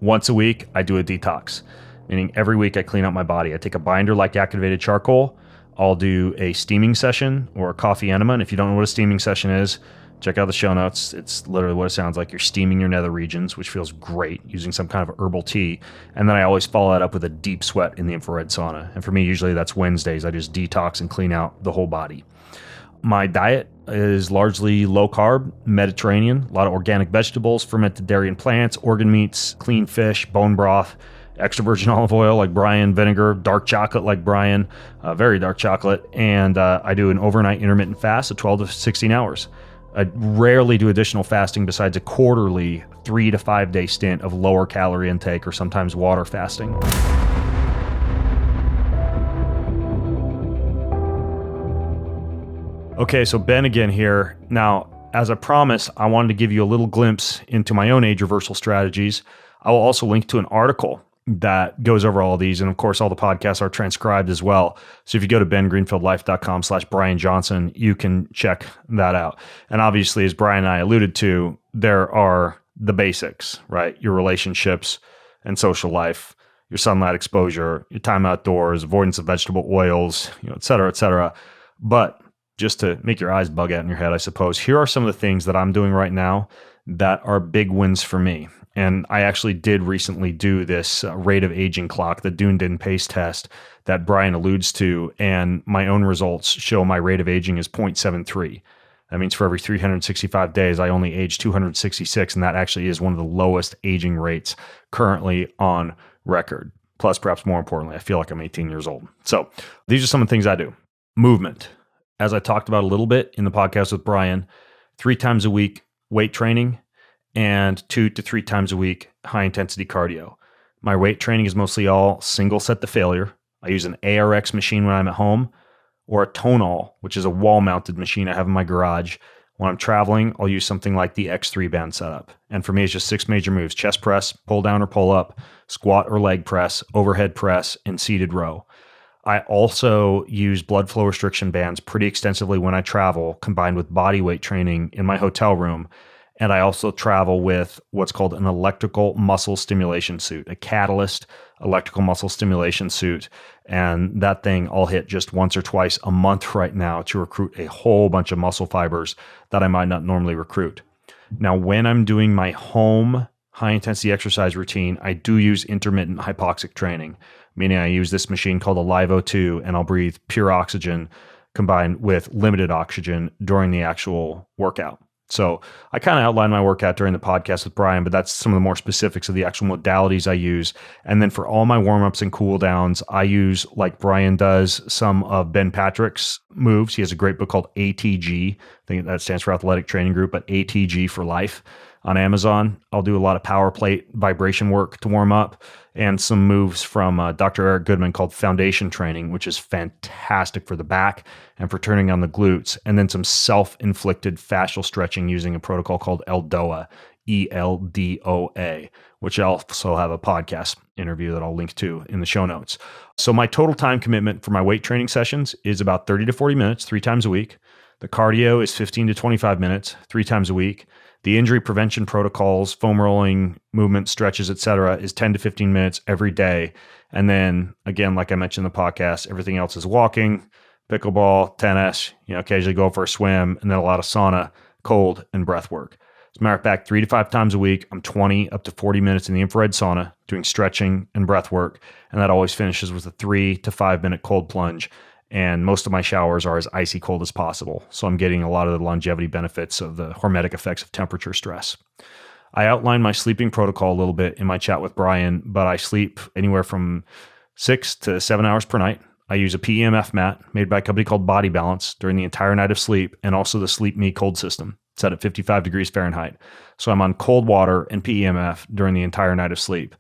Once a week, I do a detox, meaning every week I clean out my body. I take a binder like activated charcoal. I'll do a steaming session or a coffee enema. And if you don't know what a steaming session is, check out the show notes. It's literally what it sounds like. You're steaming your nether regions, which feels great, using some kind of herbal tea. And then I always follow that up with a deep sweat in the infrared sauna. And for me, usually that's Wednesdays. I just detox and clean out the whole body. My diet is largely low carb, Mediterranean, a lot of organic vegetables, fermented dairy and plants, organ meats, clean fish, bone broth, extra virgin olive oil like Bryan, vinegar, dark chocolate like Bryan, very dark chocolate. And I do an overnight intermittent fast of 12 to 16 hours. I rarely do additional fasting besides a quarterly 3 to 5 day stint of lower calorie intake or sometimes water fasting. Okay, so Ben again here. Now, as I promised, I wanted to give you a little glimpse into my own age reversal strategies. I will also link to an article that goes over all of these. And of course, all the podcasts are transcribed as well. So if you go to bengreenfieldlife.com/Bryan Johnson, you can check that out. And obviously, as Bryan and I alluded to, there are the basics, right? Your relationships and social life, your sunlight exposure, your time outdoors, avoidance of vegetable oils, et cetera, et cetera. But just to make your eyes bug out in your head, I suppose, here are some of the things that I'm doing right now that are big wins for me. And I actually did recently do this rate of aging clock, the Dunedin pace test that Bryan alludes to, and my own results show my rate of aging is 0.73. That means for every 365 days, I only age 266, and that actually is one of the lowest aging rates currently on record. Plus, perhaps more importantly, I feel like I'm 18 years old. So these are some of the things I do. Movement. As I talked about a little bit in the podcast with Bryan, 3 times a week weight training and 2 to 3 times a week high intensity cardio. My weight training is mostly all single set to failure. I use an ARX machine when I'm at home or a tonal, which is a wall mounted machine I have in my garage. When I'm traveling, I'll use something like the X3 band setup. And for me, it's just 6 major moves: chest press, pull down or pull up, squat or leg press, overhead press, and seated row. I also use blood flow restriction bands pretty extensively when I travel, combined with body weight training in my hotel room. And I also travel with what's called an electrical muscle stimulation suit, a Catalyst electrical muscle stimulation suit. And that thing I'll hit just once or twice a month right now to recruit a whole bunch of muscle fibers that I might not normally recruit. Now, when I'm doing my home high intensity exercise routine, I do use intermittent hypoxic training, meaning I use this machine called a Live O2, and I'll breathe pure oxygen combined with limited oxygen during the actual workout. So I kind of outlined my workout during the podcast with Bryan, but that's some of the more specifics of the actual modalities I use. And then for all my warm-ups and cool downs, I use, like Bryan does, some of Ben Patrick's moves. He has a great book called ATG. I think that stands for Athletic Training Group, but ATG for life on Amazon. I'll do a lot of power plate vibration work to warm up and some moves from Dr. Eric Goodman called Foundation Training, which is fantastic for the back and for turning on the glutes. And then some self-inflicted fascial stretching using a protocol called ELDOA, ELDOA, which I also have a podcast interview that I'll link to in the show notes. So my total time commitment for my weight training sessions is about 30 to 40 minutes, 3 times a week. The cardio is 15 to 25 minutes, 3 times a week. The injury prevention protocols, foam rolling, movement, stretches, etc., is 10 to 15 minutes every day. And then, again, like I mentioned in the podcast, everything else is walking, pickleball, tennis, occasionally go for a swim, and then a lot of sauna, cold, and breath work. As a matter of fact, 3 to 5 times a week, I'm 20 up to 40 minutes in the infrared sauna doing stretching and breath work. And that always finishes with a 3 to 5 minute cold plunge. And most of my showers are as icy cold as possible. So I'm getting a lot of the longevity benefits of the hormetic effects of temperature stress. I outlined my sleeping protocol a little bit in my chat with Bryan, but I sleep anywhere from 6 to 7 hours per night. I use a PEMF mat made by a company called Body Balance during the entire night of sleep, and also the Sleep Me cold system set at 55 degrees Fahrenheit. So I'm on cold water and PEMF during the entire night of sleep.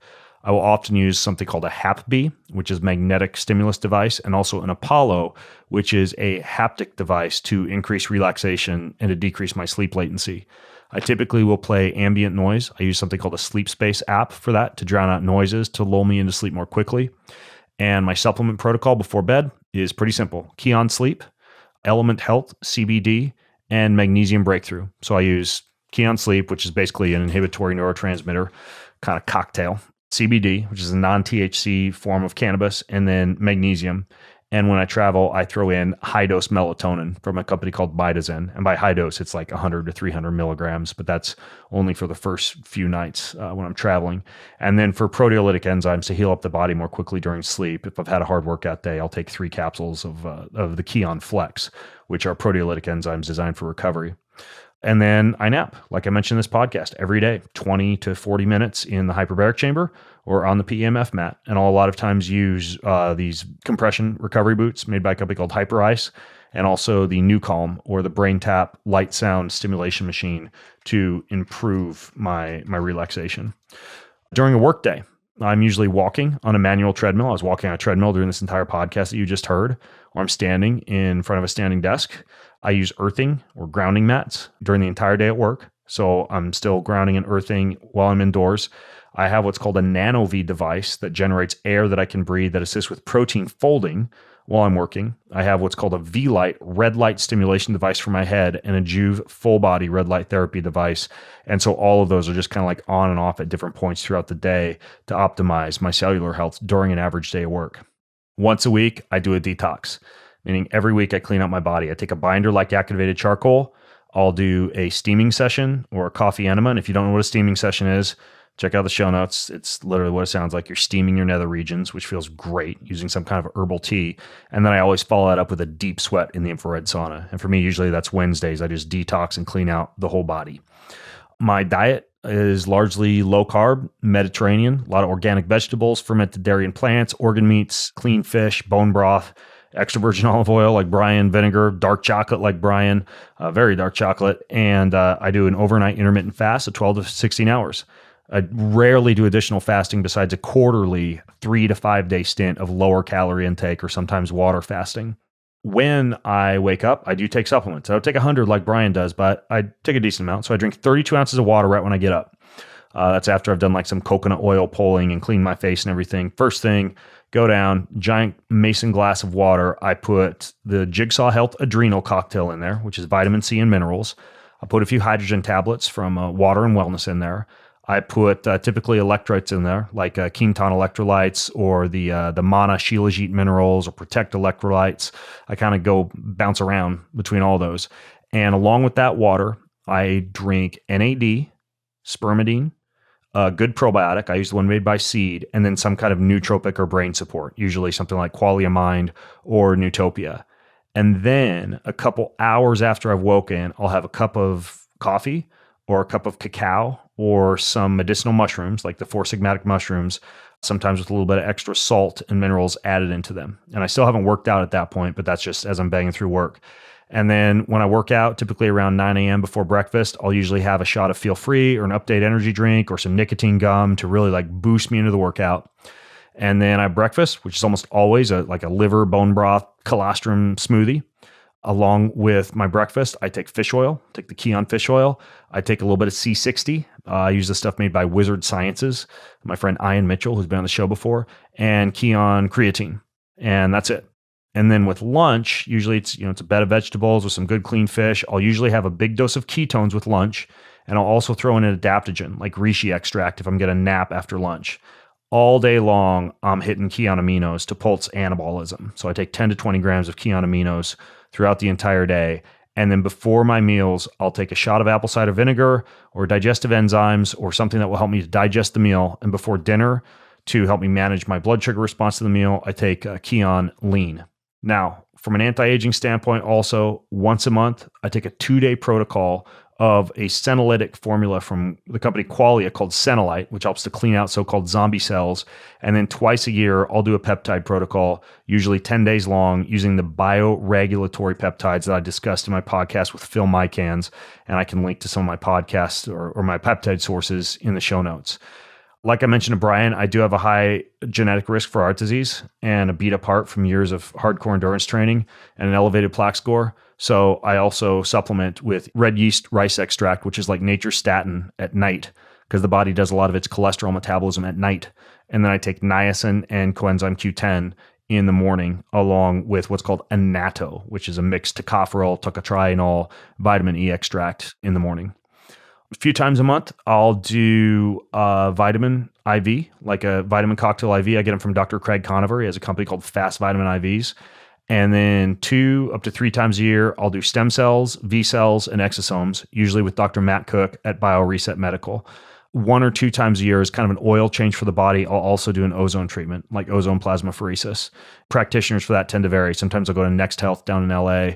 I will often use something called a HAPB, which is magnetic stimulus device, and also an Apollo, which is a haptic device to increase relaxation and to decrease my sleep latency. I typically will play ambient noise. I use something called a Sleep Space app for that to drown out noises to lull me into sleep more quickly. And my supplement protocol before bed is pretty simple: Kion Sleep, Element Health, CBD, and Magnesium Breakthrough. So I use Kion Sleep, which is basically an inhibitory neurotransmitter kind of cocktail. CBD, which is a non-THC form of cannabis, and then magnesium. And when I travel, I throw in high-dose melatonin from a company called Biohacking. And by high dose, it's like 100 to 300 milligrams, but that's only for the first few nights when I'm traveling. And then for proteolytic enzymes to heal up the body more quickly during sleep, if I've had a hard workout day, I'll take 3 capsules of the Kion Flex, which are proteolytic enzymes designed for recovery. And then I nap, like I mentioned in this podcast, every day, 20 to 40 minutes in the hyperbaric chamber or on the PEMF mat. And I'll a lot of times use these compression recovery boots made by a company called Hyper Ice, and also the New Calm or the Brain Tap light sound stimulation machine to improve my relaxation. During a work day, I'm usually walking on a manual treadmill. I was walking on a treadmill during this entire podcast that you just heard, or I'm standing in front of a standing desk. I use earthing or grounding mats during the entire day at work. So I'm still grounding and earthing while I'm indoors. I have what's called a NanoV device that generates air that I can breathe that assists with protein folding while I'm working. I have what's called a V-Light red light stimulation device for my head and a Juve full body red light therapy device. And so all of those are just kind of like on and off at different points throughout the day to optimize my cellular health during an average day of work. Once a week, I do a detox, meaning every week I clean out my body. I take a binder like activated charcoal. I'll do a steaming session or a coffee enema. And if you don't know what a steaming session is, check out the show notes. It's literally what it sounds like. You're steaming your nether regions, which feels great, using some kind of herbal tea. And then I always follow that up with a deep sweat in the infrared sauna. And for me, usually that's Wednesdays. I just detox and clean out the whole body. My diet is largely low carb, Mediterranean, a lot of organic vegetables, fermented dairy and plants, organ meats, clean fish, bone broth, extra virgin olive oil like Bryan, vinegar, dark chocolate like Bryan, very dark chocolate. And I do an overnight intermittent fast of 12 to 16 hours. I rarely do additional fasting besides a quarterly 3 to 5 day stint of lower calorie intake or sometimes water fasting. When I wake up, I do take supplements. I don't take 100 like Bryan does, but I take a decent amount. So I drink 32 ounces of water right when I get up. That's after I've done like some coconut oil pulling and cleaned my face and everything. First thing, go down, giant mason glass of water. I put the Jigsaw Health Adrenal cocktail in there, which is vitamin C and minerals. I put a few hydrogen tablets from Water and Wellness in there. I put typically electrolytes in there, like Quinton electrolytes or the Mana Shilajit minerals or Protect electrolytes. I kind of go bounce around between all those. And along with that water, I drink NAD, spermidine, a good probiotic. I use the one made by Seed, and then some kind of nootropic or brain support, usually something like Qualia Mind or Newtopia. And then a couple hours after I've woken, I'll have a cup of coffee or a cup of cacao or some medicinal mushrooms like the 4-sigmatic mushrooms, sometimes with a little bit of extra salt and minerals added into them. And I still haven't worked out at that point, but that's just as I'm banging through work. And then when I work out, typically around 9 a.m. before breakfast, I'll usually have a shot of Feel Free or an Update energy drink or some nicotine gum to really like boost me into the workout. And then I have breakfast, which is almost always like a liver, bone broth, colostrum smoothie. Along with my breakfast, I take fish oil, take the Kion fish oil. I take a little bit of C60. I use the stuff made by Wizard Sciences, my friend Ian Mitchell, who's been on the show before, and Kion creatine. And that's it. And then with lunch, usually it's a bed of vegetables with some good clean fish. I'll usually have a big dose of ketones with lunch, and I'll also throw in an adaptogen like reishi extract if I'm going to nap after lunch. All day long, I'm hitting Kion aminos to pulse anabolism. So I take 10 to 20 grams of Kion aminos throughout the entire day. And then before my meals, I'll take a shot of apple cider vinegar or digestive enzymes or something that will help me to digest the meal. And before dinner, to help me manage my blood sugar response to the meal, I take Kion Lean. Now, from an anti-aging standpoint, also once a month, I take a 2-day protocol of a senolytic formula from the company Qualia called Senolite, which helps to clean out so-called zombie cells. And then twice a year, I'll do a peptide protocol, usually 10 days long, using the bioregulatory peptides that I discussed in my podcast with Phil Mycans. And I can link to some of my podcasts or my peptide sources in the show notes. Like I mentioned to Bryan, I do have a high genetic risk for heart disease and a beat up heart from years of hardcore endurance training and an elevated plaque score. So I also supplement with red yeast rice extract, which is like nature's statin at night because the body does a lot of its cholesterol metabolism at night. And then I take niacin and coenzyme Q10 in the morning, along with what's called annatto, which is a mixed tocopherol, tocotrienol, vitamin E extract in the morning. A few times a month, I'll do a vitamin IV, like a vitamin cocktail IV. I get them from Dr. Craig Conover. He has a company called Fast Vitamin IVs. And then 2 up to 3 times a year, I'll do stem cells, V cells, and exosomes, usually with Dr. Matt Cook at BioReset Medical. 1 or 2 times a year is kind of an oil change for the body. I'll also do an ozone treatment, like ozone plasmapheresis. Practitioners for that tend to vary. Sometimes I'll go to Next Health down in LA.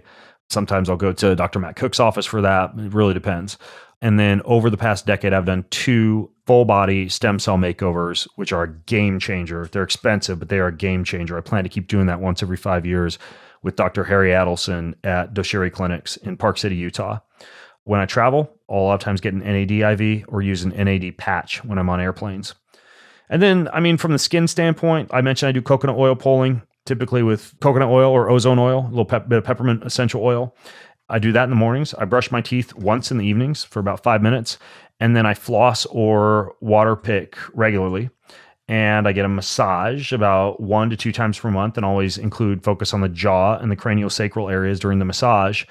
Sometimes I'll go to Dr. Matt Cook's office for that. It really depends. And then over the past decade, I've done 2 full body stem cell makeovers, which are a game changer. They're expensive, but they are a game changer. I plan to keep doing that once every 5 years with Dr. Harry Adelson at Doshiri Clinics in Park City, Utah. When I travel, I'll a lot of times get an NAD IV or use an NAD patch when I'm on airplanes. And then, from the skin standpoint, I mentioned I do coconut oil pulling, typically with coconut oil or ozone oil, a little bit of peppermint essential oil. I do that in the mornings. I brush my teeth once in the evenings for about 5 minutes, and then I floss or water pick regularly. And I get a massage about 1 to 2 times per month, and always include focus on the jaw and the craniosacral areas during the massage.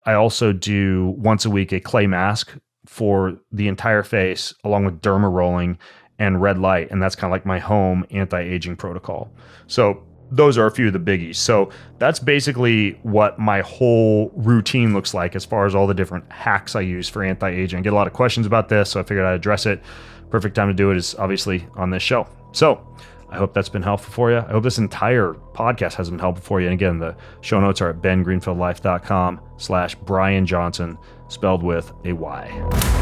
I also do once a week a clay mask for the entire face, along with derma rolling and red light. And that's kind of like my home anti-aging protocol. So those are a few of the biggies. So that's basically what my whole routine looks like as far as all the different hacks I use for anti-aging. I get a lot of questions about this, so I figured I'd address it. Perfect time to do it is obviously on this show. So I hope that's been helpful for you. I hope this entire podcast has been helpful for you. And again, the show notes are at bengreenfieldlife.com/Bryan Johnson, spelled with a Y.